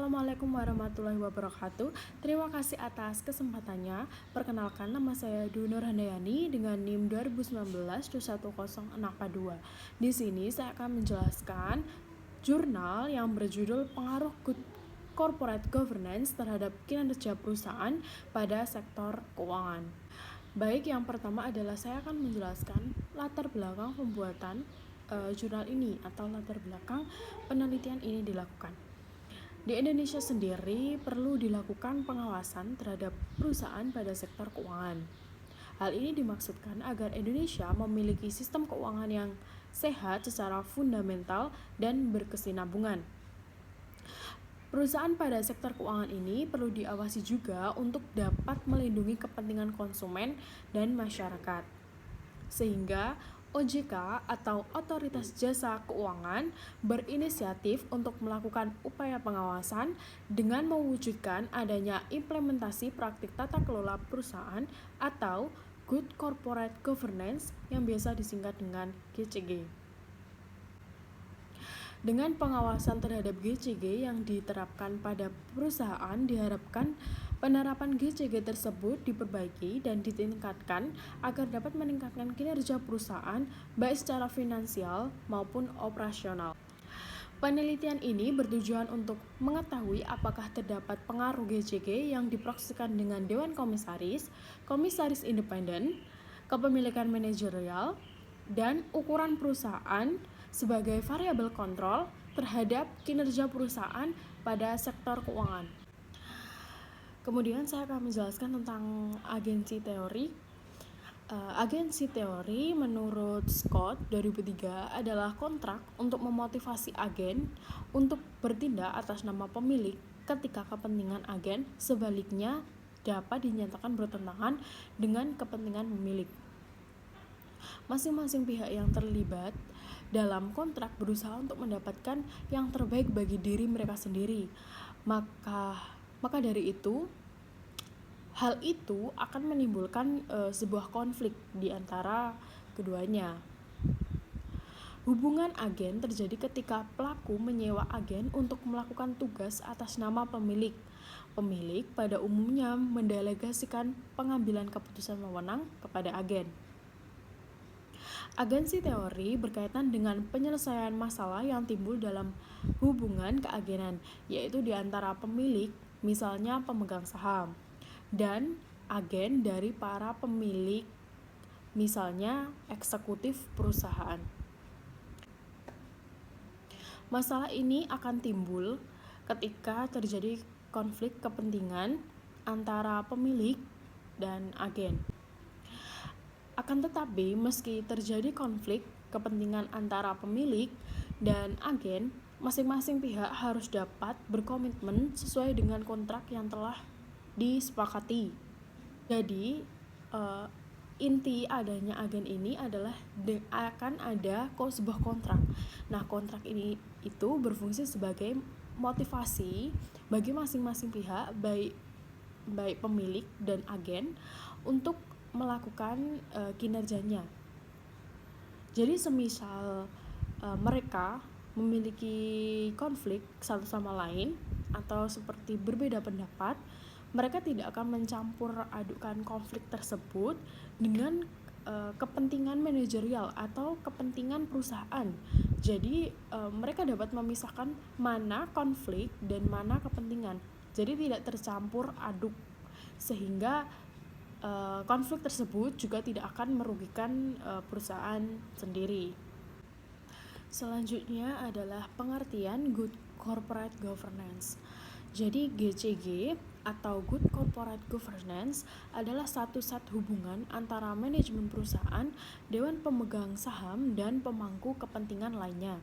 Assalamualaikum warahmatullahi wabarakatuh. Terima kasih atas kesempatannya. Perkenalkan, nama saya Dwi Nur Handayani dengan NIM 2019-21062. Di sini saya akan menjelaskan jurnal yang berjudul Pengaruh Good Corporate Governance terhadap kinerja perusahaan pada sektor keuangan. Baik, yang pertama adalah saya akan menjelaskan latar belakang pembuatan jurnal ini atau latar belakang penelitian ini dilakukan. Di Indonesia sendiri perlu dilakukan pengawasan terhadap perusahaan pada sektor keuangan. Hal ini dimaksudkan agar Indonesia memiliki sistem keuangan yang sehat secara fundamental dan berkesinambungan. Perusahaan pada sektor keuangan ini perlu diawasi juga untuk dapat melindungi kepentingan konsumen dan masyarakat. Sehingga OJK atau Otoritas Jasa Keuangan berinisiatif untuk melakukan upaya pengawasan dengan mewujudkan adanya implementasi praktik tata kelola perusahaan atau Good Corporate Governance yang biasa disingkat dengan GCG. Dengan pengawasan terhadap GCG yang diterapkan pada perusahaan, diharapkan penerapan GCG tersebut diperbaiki dan ditingkatkan agar dapat meningkatkan kinerja perusahaan baik secara finansial maupun operasional. Penelitian ini bertujuan untuk mengetahui apakah terdapat pengaruh GCG yang diproyeksikan dengan Dewan Komisaris, Komisaris Independen, kepemilikan manajerial, dan ukuran perusahaan sebagai variabel kontrol terhadap kinerja perusahaan pada sektor keuangan. Kemudian saya akan menjelaskan tentang agensi teori. Agensi teori menurut Scott 2003 adalah kontrak untuk memotivasi agen untuk bertindak atas nama pemilik ketika kepentingan agen sebaliknya dapat dinyatakan bertentangan dengan kepentingan pemilik. Masing-masing pihak yang terlibat dalam kontrak berusaha untuk mendapatkan yang terbaik bagi diri mereka sendiri. Maka dari itu, hal itu akan menimbulkan sebuah konflik di antara keduanya. Hubungan agen terjadi ketika pelaku menyewa agen untuk melakukan tugas atas nama pemilik. Pemilik pada umumnya mendelegasikan pengambilan keputusan wewenang kepada agen. Agensi teori berkaitan dengan penyelesaian masalah yang timbul dalam hubungan keagenan, yaitu di antara pemilik, misalnya pemegang saham, dan agen dari para pemilik, misalnya eksekutif perusahaan. Masalah ini akan timbul ketika terjadi konflik kepentingan antara pemilik dan agen. Akan tetapi, meski terjadi konflik kepentingan antara pemilik dan agen, masing-masing pihak harus dapat berkomitmen sesuai dengan kontrak yang telah disepakati. Jadi, inti adanya agen ini adalah akan ada sebuah kontrak. Nah, kontrak ini itu berfungsi sebagai motivasi bagi masing-masing pihak, baik pemilik dan agen, untuk melakukan kinerjanya. Jadi semisal mereka memiliki konflik satu sama lain atau seperti berbeda pendapat, mereka tidak akan mencampur adukan konflik tersebut dengan kepentingan manajerial atau kepentingan perusahaan. Jadi mereka dapat memisahkan mana konflik dan mana kepentingan. Jadi tidak tercampur aduk, sehingga konflik tersebut juga tidak akan merugikan perusahaan sendiri. Selanjutnya adalah pengertian Good Corporate Governance. Jadi GCG atau Good Corporate Governance adalah satu set hubungan antara manajemen perusahaan, dewan pemegang saham, dan pemangku kepentingan lainnya.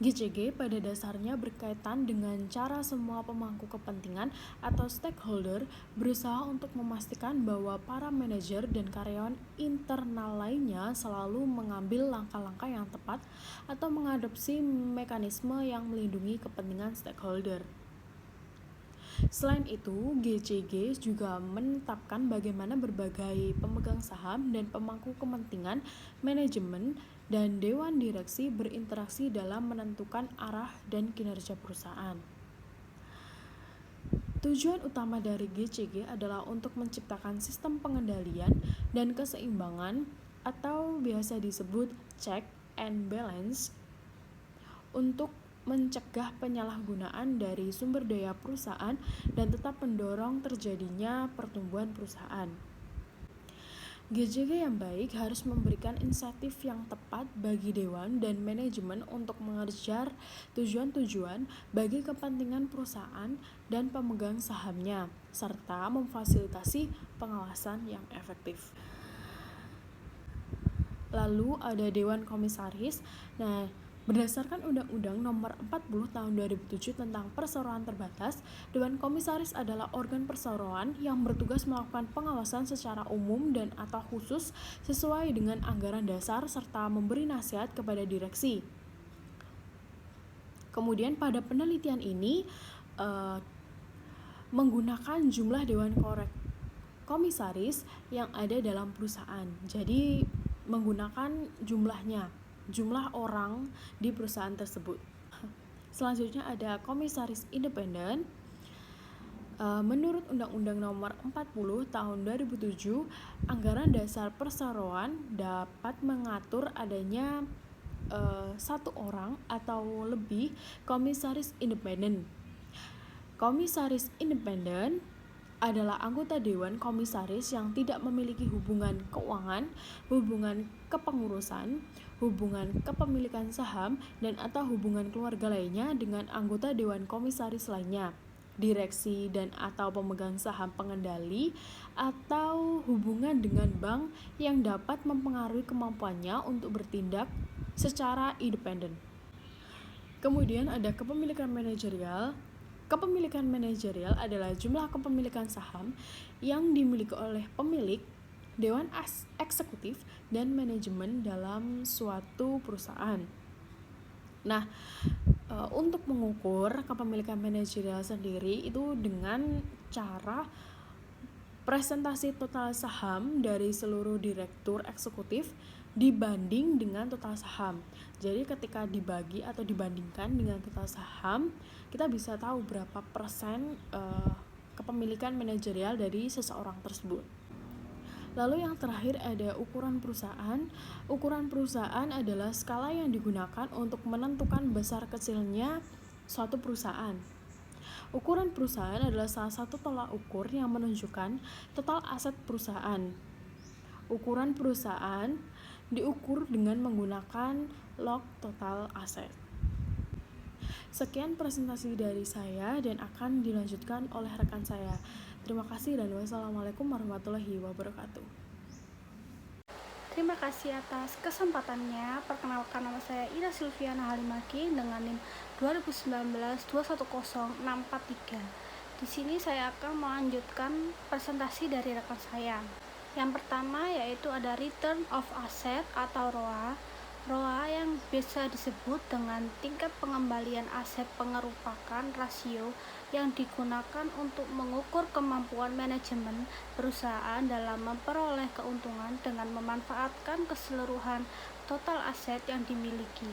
GCG pada dasarnya berkaitan dengan cara semua pemangku kepentingan atau stakeholder berusaha untuk memastikan bahwa para manajer dan karyawan internal lainnya selalu mengambil langkah-langkah yang tepat atau mengadopsi mekanisme yang melindungi kepentingan stakeholder. Selain itu, GCG juga menetapkan bagaimana berbagai pemegang saham dan pemangku kepentingan manajemen dan dewan direksi berinteraksi dalam menentukan arah dan kinerja perusahaan. Tujuan utama dari GCG adalah untuk menciptakan sistem pengendalian dan keseimbangan atau biasa disebut check and balance untuk mencegah penyalahgunaan dari sumber daya perusahaan dan tetap mendorong terjadinya pertumbuhan perusahaan. GCG yang baik harus memberikan insentif yang tepat bagi dewan dan manajemen untuk mengejar tujuan-tujuan bagi kepentingan perusahaan dan pemegang sahamnya, serta memfasilitasi pengawasan yang efektif. Lalu ada Dewan Komisaris. Berdasarkan Undang-Undang Nomor 40 Tahun 2007 tentang Perseroan Terbatas, Dewan Komisaris adalah organ perseroan yang bertugas melakukan pengawasan secara umum dan atau khusus sesuai dengan anggaran dasar serta memberi nasihat kepada direksi. Kemudian pada penelitian ini menggunakan jumlah Dewan Komisaris yang ada dalam perusahaan. Jadi menggunakan jumlah orang di perusahaan tersebut. Selanjutnya ada komisaris independen. Menurut Undang-Undang Nomor 40 Tahun 2007, anggaran dasar perseroan dapat mengatur adanya satu orang atau lebih komisaris independen. Komisaris independen adalah anggota Dewan Komisaris yang tidak memiliki hubungan keuangan, hubungan kepengurusan, hubungan kepemilikan saham, dan atau hubungan keluarga lainnya dengan anggota Dewan Komisaris lainnya, direksi dan atau pemegang saham pengendali, atau hubungan dengan bank yang dapat mempengaruhi kemampuannya untuk bertindak secara independen. Kemudian ada kepemilikan manajerial. Kepemilikan manajerial adalah jumlah kepemilikan saham yang dimiliki oleh pemilik, dewan eksekutif, dan manajemen dalam suatu perusahaan. Untuk mengukur kepemilikan manajerial sendiri itu dengan cara presentasi total saham dari seluruh direktur eksekutif dibanding dengan total saham. Jadi ketika dibagi atau dibandingkan dengan total saham, kita bisa tahu berapa persen kepemilikan manajerial dari seseorang tersebut. Lalu yang terakhir ada ukuran perusahaan. Ukuran perusahaan adalah skala yang digunakan untuk menentukan besar kecilnya suatu perusahaan. Ukuran perusahaan adalah salah satu tolak ukur yang menunjukkan total aset perusahaan. Ukuran perusahaan diukur dengan menggunakan log total aset. Sekian presentasi dari saya dan akan dilanjutkan oleh rekan saya. Terima kasih dan wassalamualaikum warahmatullahi wabarakatuh. Terima kasih atas kesempatannya. Perkenalkan, nama saya Ida Silviana Halimaki dengan NIM 2019-210643. Di sini saya akan melanjutkan presentasi dari rekan saya. Yang pertama yaitu ada Return of Asset atau ROA. ROA yang biasa disebut dengan tingkat pengembalian aset pengerupakan rasio yang digunakan untuk mengukur kemampuan manajemen perusahaan dalam memperoleh keuntungan dengan memanfaatkan keseluruhan total aset yang dimiliki.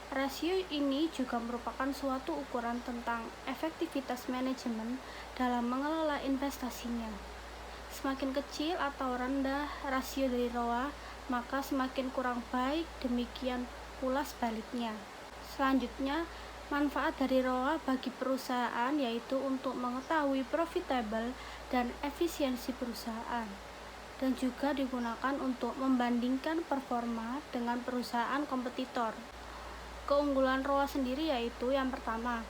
Rasio ini juga merupakan suatu ukuran tentang efektivitas manajemen dalam mengelola investasinya. Semakin kecil atau rendah rasio dari ROA, maka semakin kurang baik, demikian pula sebaliknya. Selanjutnya, manfaat dari ROA bagi perusahaan yaitu untuk mengetahui profitable dan efisiensi perusahaan, dan juga digunakan untuk membandingkan performa dengan perusahaan kompetitor. Keunggulan ROA sendiri yaitu yang pertama,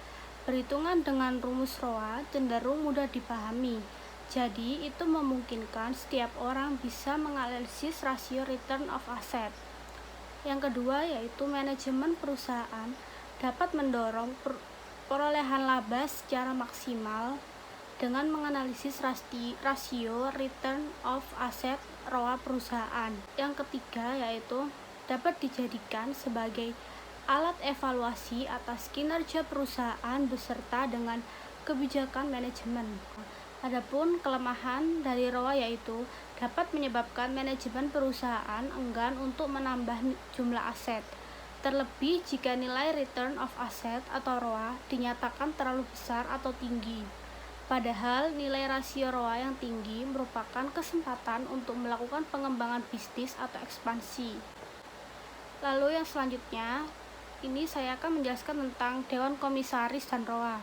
perhitungan dengan rumus ROA cenderung mudah dipahami. Jadi, itu memungkinkan setiap orang bisa menganalisis rasio return of asset. Yang kedua yaitu manajemen perusahaan dapat mendorong perolehan laba secara maksimal dengan menganalisis rasio return of asset ROA perusahaan. Yang ketiga yaitu dapat dijadikan sebagai alat evaluasi atas kinerja perusahaan beserta dengan kebijakan manajemen. Adapun kelemahan dari ROA yaitu dapat menyebabkan manajemen perusahaan enggan untuk menambah jumlah aset, terlebih jika nilai return of asset atau ROA dinyatakan terlalu besar atau tinggi. Padahal nilai rasio ROA yang tinggi merupakan kesempatan untuk melakukan pengembangan bisnis atau ekspansi. Lalu yang selanjutnya, ini saya akan menjelaskan tentang Dewan Komisaris dan ROA.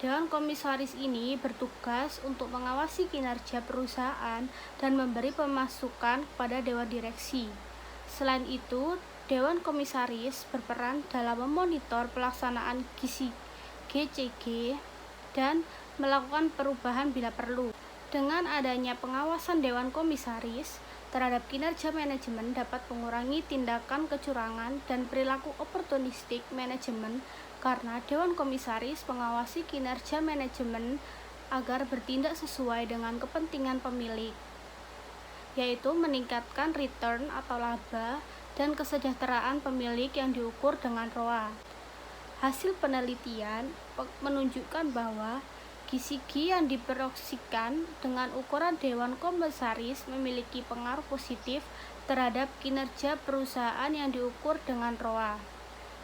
Dewan Komisaris ini bertugas untuk mengawasi kinerja perusahaan dan memberi pemasukan kepada Dewan Direksi. Selain itu, Dewan Komisaris berperan dalam memonitor pelaksanaan GCG dan melakukan perubahan bila perlu. Dengan adanya pengawasan Dewan Komisaris terhadap kinerja manajemen dapat mengurangi tindakan kecurangan dan perilaku oportunistik manajemen karena Dewan Komisaris mengawasi kinerja manajemen agar bertindak sesuai dengan kepentingan pemilik, yaitu meningkatkan return atau laba dan kesejahteraan pemilik yang diukur dengan ROA. Hasil penelitian menunjukkan bahwa GCG yang diproyeksikan dengan ukuran Dewan Komisaris memiliki pengaruh positif terhadap kinerja perusahaan yang diukur dengan ROA,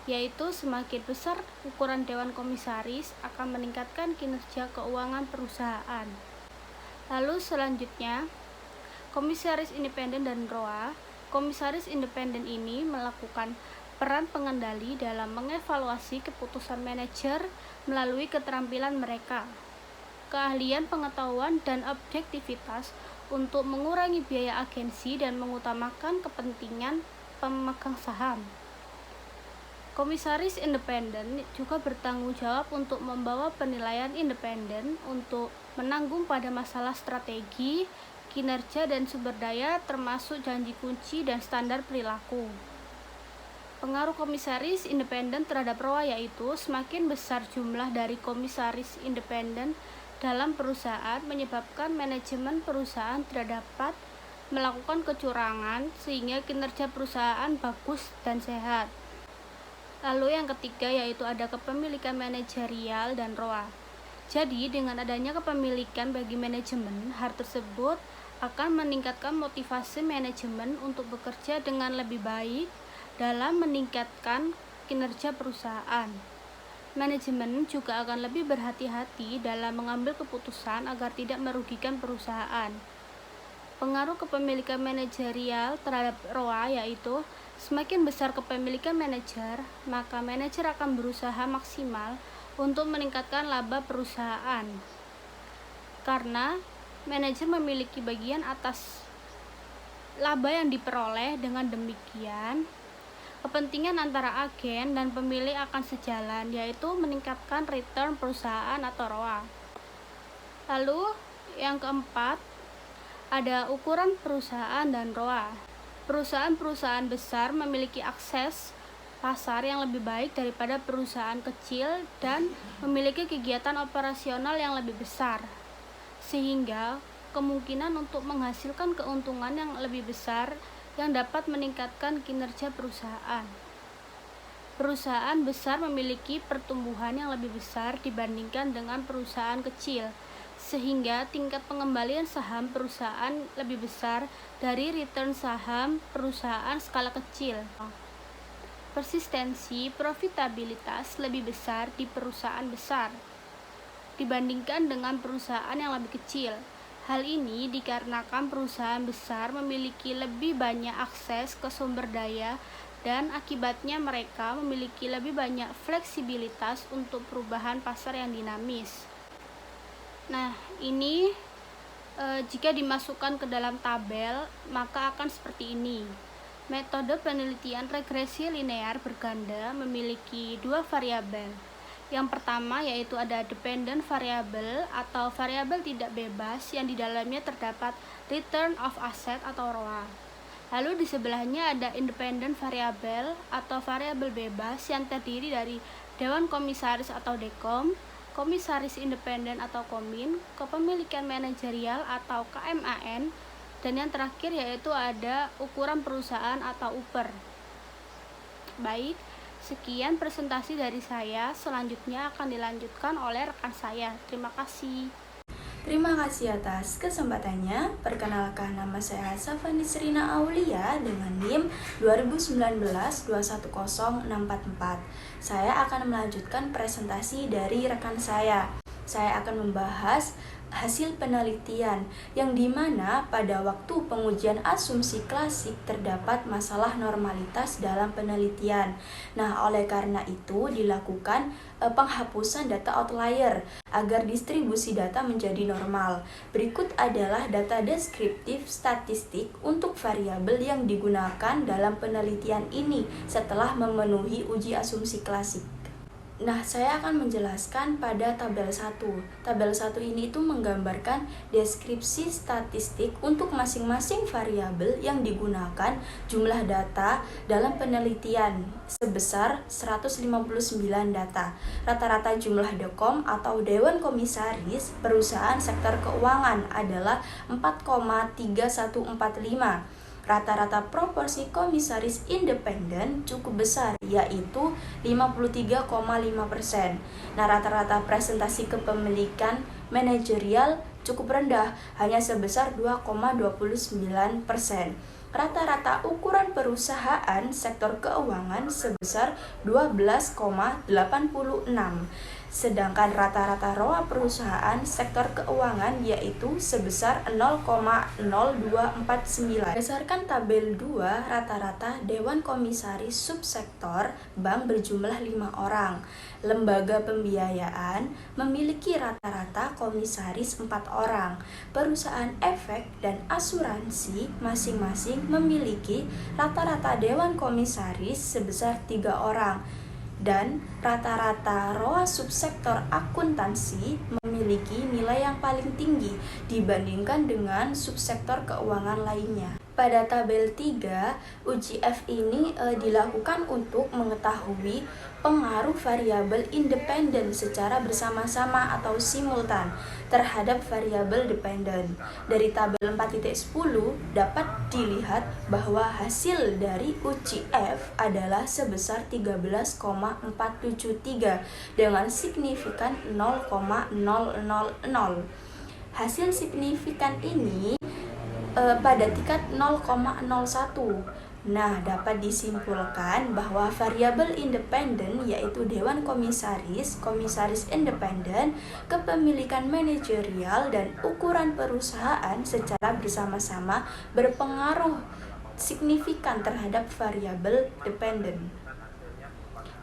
yaitu semakin besar ukuran Dewan Komisaris akan meningkatkan kinerja keuangan perusahaan. Lalu selanjutnya, Komisaris Independen dan ROA. Komisaris Independen ini melakukan peran pengendali dalam mengevaluasi keputusan manajer melalui keterampilan mereka, keahlian pengetahuan dan objektivitas untuk mengurangi biaya agensi dan mengutamakan kepentingan pemegang saham. Komisaris independen juga bertanggung jawab untuk membawa penilaian independen untuk menanggung pada masalah strategi, kinerja dan sumber daya termasuk janji kunci dan standar perilaku. Pengaruh komisaris independen terhadap ROA yaitu semakin besar jumlah dari komisaris independen dalam perusahaan menyebabkan manajemen perusahaan tidak dapat melakukan kecurangan sehingga kinerja perusahaan bagus dan sehat. Lalu yang ketiga yaitu ada kepemilikan manajerial dan ROA. Jadi dengan adanya kepemilikan bagi manajemen, hal tersebut akan meningkatkan motivasi manajemen untuk bekerja dengan lebih baik dalam meningkatkan kinerja perusahaan. Manajemen juga akan lebih berhati-hati dalam mengambil keputusan agar tidak merugikan perusahaan. Pengaruh kepemilikan manajerial terhadap ROA yaitu semakin besar kepemilikan manajer, maka manajer akan berusaha maksimal untuk meningkatkan laba perusahaan. Karena manajer memiliki bagian atas laba yang diperoleh, dengan demikian kepentingan antara agen dan pemilik akan sejalan, yaitu meningkatkan return perusahaan atau ROA. Lalu yang keempat, ada ukuran perusahaan dan ROA. Perusahaan-perusahaan besar memiliki akses pasar yang lebih baik daripada perusahaan kecil dan memiliki kegiatan operasional yang lebih besar, sehingga kemungkinan untuk menghasilkan keuntungan yang lebih besar yang dapat meningkatkan kinerja perusahaan. Perusahaan besar memiliki pertumbuhan yang lebih besar dibandingkan dengan perusahaan kecil, sehingga tingkat pengembalian saham perusahaan lebih besar dari return saham perusahaan skala kecil. Persistensi profitabilitas lebih besar di perusahaan besar dibandingkan dengan perusahaan yang lebih kecil. Hal ini dikarenakan perusahaan besar memiliki lebih banyak akses ke sumber daya dan akibatnya mereka memiliki lebih banyak fleksibilitas untuk perubahan pasar yang dinamis. Nah, ini jika dimasukkan ke dalam tabel, maka akan seperti ini. Metode penelitian regresi linear berganda memiliki dua variabel. Yang pertama yaitu ada dependent variable atau variabel tidak bebas yang di dalamnya terdapat return of asset atau ROA. Lalu di sebelahnya ada independent variable atau variabel bebas yang terdiri dari Dewan Komisaris atau DEKOM, Komisaris Independen atau KOMIN, Kepemilikan Manajerial atau KMAN, dan yang terakhir yaitu ada ukuran perusahaan atau UPER. Baik, sekian presentasi dari saya. Selanjutnya akan dilanjutkan oleh rekan saya. Terima kasih. Terima kasih atas kesempatannya. Perkenalkan, nama saya Safani Srina Aulia dengan NIM 2019-210644. Saya akan melanjutkan presentasi dari rekan saya. Saya akan membahas hasil penelitian yang dimana pada waktu pengujian asumsi klasik terdapat masalah normalitas dalam penelitian. Nah, oleh karena itu dilakukan penghapusan data outlier agar distribusi data menjadi normal. Berikut adalah data deskriptif statistik untuk variabel yang digunakan dalam penelitian ini setelah memenuhi uji asumsi klasik. Nah, saya akan menjelaskan pada tabel 1. Tabel 1 ini itu menggambarkan deskripsi statistik untuk masing-masing variabel yang digunakan jumlah data dalam penelitian sebesar 159 data. Rata-rata jumlah DECOM atau Dewan Komisaris Perusahaan Sektor Keuangan adalah 4,3145. Rata-rata proporsi komisaris independen cukup besar, yaitu 53,5%. Nah, rata-rata presentasi kepemilikan manajerial cukup rendah, hanya sebesar 2,29%. Rata-rata ukuran perusahaan sektor keuangan sebesar 12,86. Sedangkan rata-rata ROA perusahaan sektor keuangan yaitu sebesar 0,0249. Berdasarkan tabel 2, rata-rata Dewan Komisaris Subsektor Bank berjumlah 5 orang. Lembaga pembiayaan memiliki rata-rata komisaris 4 orang. Perusahaan efek dan asuransi masing-masing memiliki rata-rata Dewan Komisaris sebesar 3 orang. Dan rata-rata ROA subsektor akuntansi memiliki nilai yang paling tinggi dibandingkan dengan subsektor keuangan lainnya. Pada tabel 3, uji F ini dilakukan untuk mengetahui pengaruh variabel independen secara bersama-sama atau simultan terhadap variabel dependen. Dari tabel 4.10 dapat dilihat bahwa hasil dari uji F adalah sebesar 13,473 dengan signifikan 0,000. Hasil signifikan ini pada tingkat 0,01. Nah, dapat disimpulkan bahwa variabel independen yaitu Dewan Komisaris, Komisaris Independen, kepemilikan manajerial, dan ukuran perusahaan secara bersama-sama berpengaruh signifikan terhadap variabel dependen.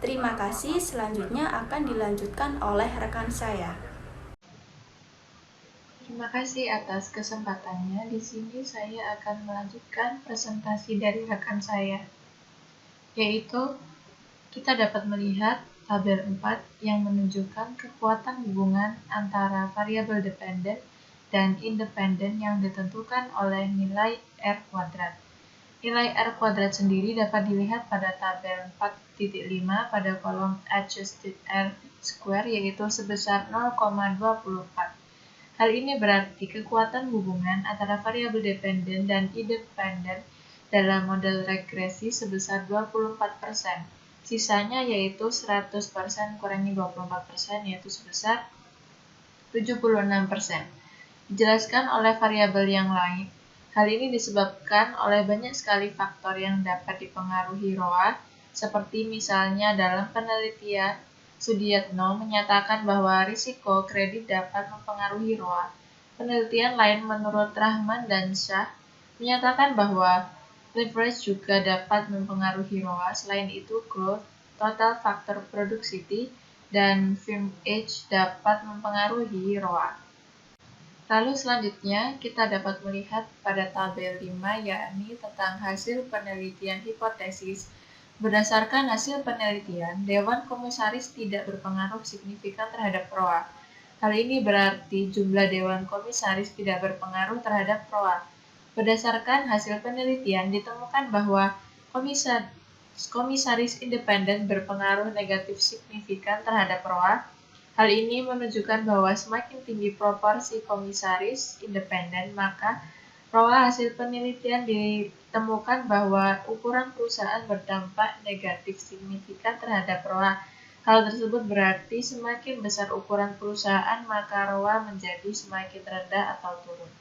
Terima kasih, selanjutnya akan dilanjutkan oleh rekan saya. Terima kasih atas kesempatannya. Di sini saya akan melanjutkan presentasi dari rekan saya, yaitu kita dapat melihat tabel 4 yang menunjukkan kekuatan hubungan antara variabel dependen dan independen yang ditentukan oleh nilai R kuadrat. Nilai R kuadrat sendiri dapat dilihat pada tabel 4.5 pada kolom adjusted R square, yaitu sebesar 0,24. Hal ini berarti kekuatan hubungan antara variabel dependen dan independen dalam model regresi sebesar 24%. Sisanya yaitu 100% kurangi 24%, yaitu sebesar 76%. Dijelaskan oleh variabel yang lain. Hal ini disebabkan oleh banyak sekali faktor yang dapat dipengaruhi ROA, seperti misalnya dalam penelitian Sudiatno menyatakan bahwa risiko kredit dapat mempengaruhi ROA. Penelitian lain menurut Rahman dan Shah menyatakan bahwa leverage juga dapat mempengaruhi ROA. Selain itu, growth, total factor productivity, dan firm age dapat mempengaruhi ROA. Lalu selanjutnya kita dapat melihat pada tabel 5, yakni tentang hasil penelitian hipotesis. Berdasarkan hasil penelitian, Dewan Komisaris tidak berpengaruh signifikan terhadap ROA. Hal ini berarti jumlah Dewan Komisaris tidak berpengaruh terhadap ROA. Berdasarkan hasil penelitian, ditemukan bahwa komisaris independen berpengaruh negatif signifikan terhadap ROA. Hal ini menunjukkan bahwa semakin tinggi proporsi komisaris independen, maka ROA hasil penelitian ditemukan bahwa ukuran perusahaan berdampak negatif signifikan terhadap ROA. Hal tersebut berarti semakin besar ukuran perusahaan, maka ROA menjadi semakin rendah atau turun.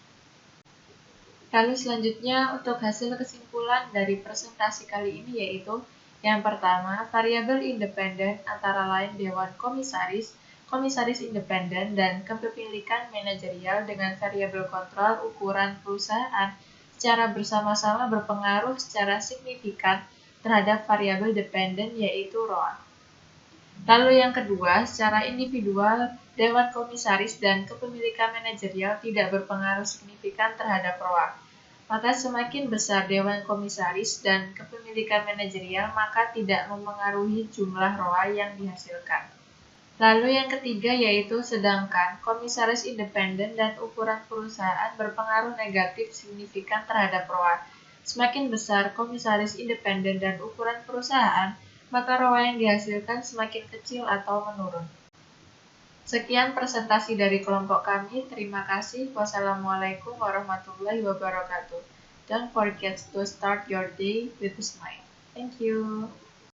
Lalu selanjutnya untuk hasil kesimpulan dari presentasi kali ini yaitu yang pertama, variabel independen antara lain Dewan Komisaris, Komisaris Independen, dan kepemilikan manajerial dengan variabel kontrol ukuran perusahaan secara bersama-sama berpengaruh secara signifikan terhadap variabel dependen yaitu ROA. Lalu yang kedua, secara individual, Dewan Komisaris dan kepemilikan manajerial tidak berpengaruh signifikan terhadap ROA. Maka semakin besar Dewan Komisaris dan kepemilikan manajerial, maka tidak mempengaruhi jumlah ROA yang dihasilkan. Lalu yang ketiga yaitu sedangkan Komisaris Independen dan ukuran perusahaan berpengaruh negatif signifikan terhadap ROA. Semakin besar Komisaris Independen dan ukuran perusahaan, maka ROA yang dihasilkan semakin kecil atau menurun. Sekian presentasi dari kelompok kami. Terima kasih. Wassalamualaikum warahmatullahi wabarakatuh. Don't forget to start your day with a smile. Thank you.